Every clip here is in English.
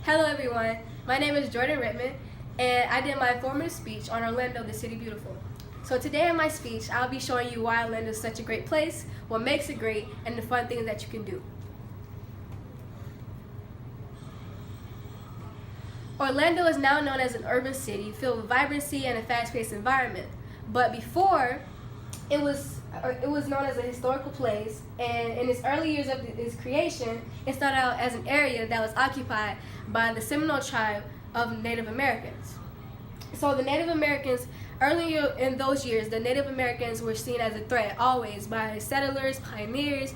Hello everyone, my name is Jordan Rittman and I did my informative speech on Orlando, the City Beautiful. So today in my speech, I'll be showing you why Orlando is such a great place, what makes it great, and the fun things that you can do. Orlando is now known as an urban city filled with vibrancy and a fast-paced environment. But before, it was known as a historical place, and in its early years of its creation, it started out as an area that was occupied by the Seminole tribe of Native Americans. So the Native Americans, earlier in those years, the Native Americans were seen as a threat always by settlers, pioneers,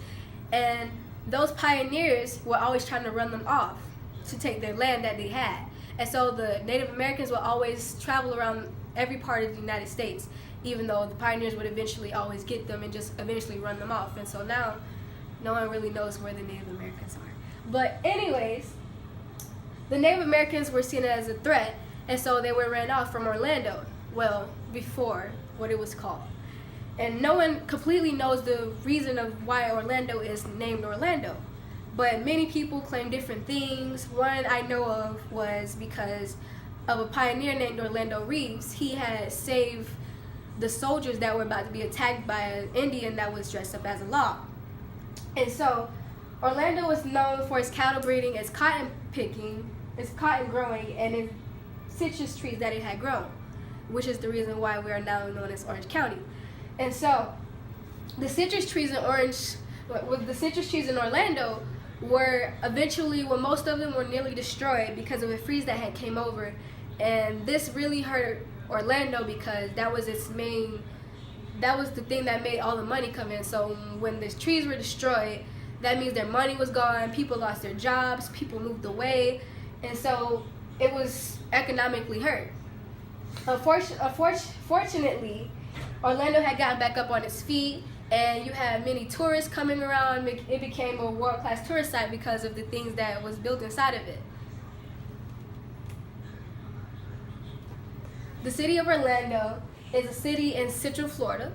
and those pioneers were always trying to run them off to take their land that they had. And so the Native Americans would always travel around every part of the United States, even though the pioneers would eventually always get them and just eventually run them off. And so now, no one really knows where the Native Americans are. But anyways, the Native Americans were seen as a threat, and so they were ran off from Orlando, well, before what it was called. And no one completely knows the reason of why Orlando is named Orlando. But many people claim different things. One I know of was because of a pioneer named Orlando Reeves. He had saved the soldiers that were about to be attacked by an Indian that was dressed up as a log. And so Orlando was known for its cattle breeding, its cotton picking, its cotton growing, and its citrus trees that it had grown, which is the reason why we are now known as Orange County. And so the citrus trees in Orlando were eventually, well, most of them were nearly destroyed because of a freeze that had came over. And this really hurt Orlando because that was the thing that made all the money come in. So when the trees were destroyed, that means their money was gone, people lost their jobs, people moved away, and so it was economically hurt. Fortunately, Orlando had gotten back up on its feet, and you had many tourists coming around. It became a world-class tourist site because of the things that was built inside of it. The city of Orlando is a city in Central Florida,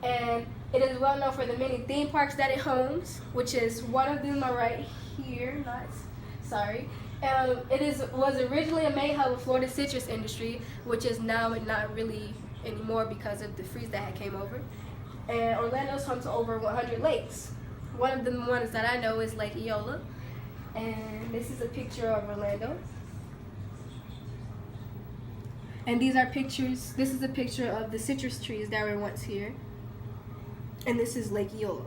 and it is well known for the many theme parks that it homes, which is one of them are right here. Was originally a main hub of Florida's citrus industry, which is now not really anymore because of the freeze that had came over. And Orlando is home to over 100 lakes. One of the ones that I know is Lake Eola, and this is a picture of Orlando. And these are pictures. This is a picture of the citrus trees that were once here. And this is Lake Eola.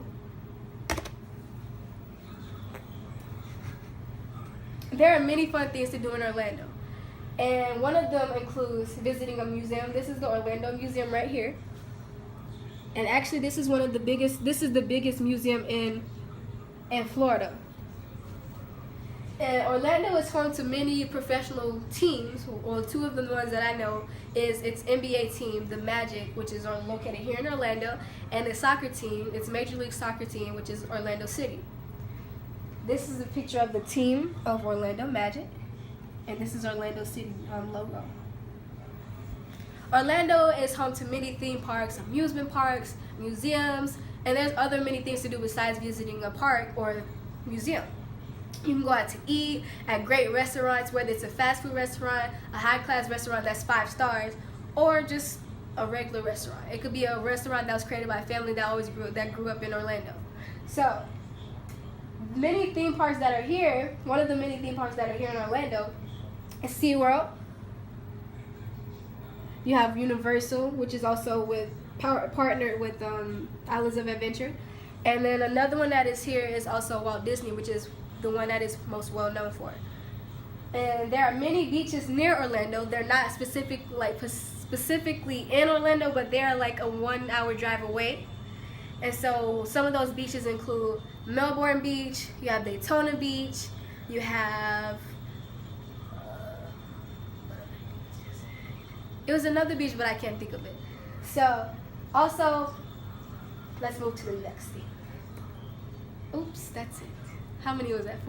There are many fun things to do in Orlando. And one of them includes visiting a museum. This is the Orlando Museum right here. And actually this is the biggest museum in Florida. And Orlando is home to many professional teams. Well, two of the ones that I know is its NBA team, the Magic, which is located here in Orlando, and the soccer team, its Major League Soccer team, which is Orlando City. This is a picture of the team of Orlando Magic, and this is Orlando City logo. Orlando is home to many theme parks, amusement parks, museums, and there's other many things to do besides visiting a park or museum. You can go out to eat at great restaurants, whether it's a fast food restaurant, a high-class restaurant that's 5 stars, or just a regular restaurant. It could be a restaurant that was created by a family that grew up in Orlando. So, many theme parks that are here, one of the many theme parks that are here in Orlando is SeaWorld. You have Universal, which is also partnered with Islands of Adventure. And then another one that is here is also Walt Disney, which is the one that is most well known for. And there are many beaches near Orlando. They're not specifically in Orlando, but they're like a 1-hour drive away. And so some of those beaches include Melbourne Beach, you have Daytona Beach, you have it was another beach, but I can't think of it. So also, let's move to the next thing. Oops, that's it. How many was that? 4?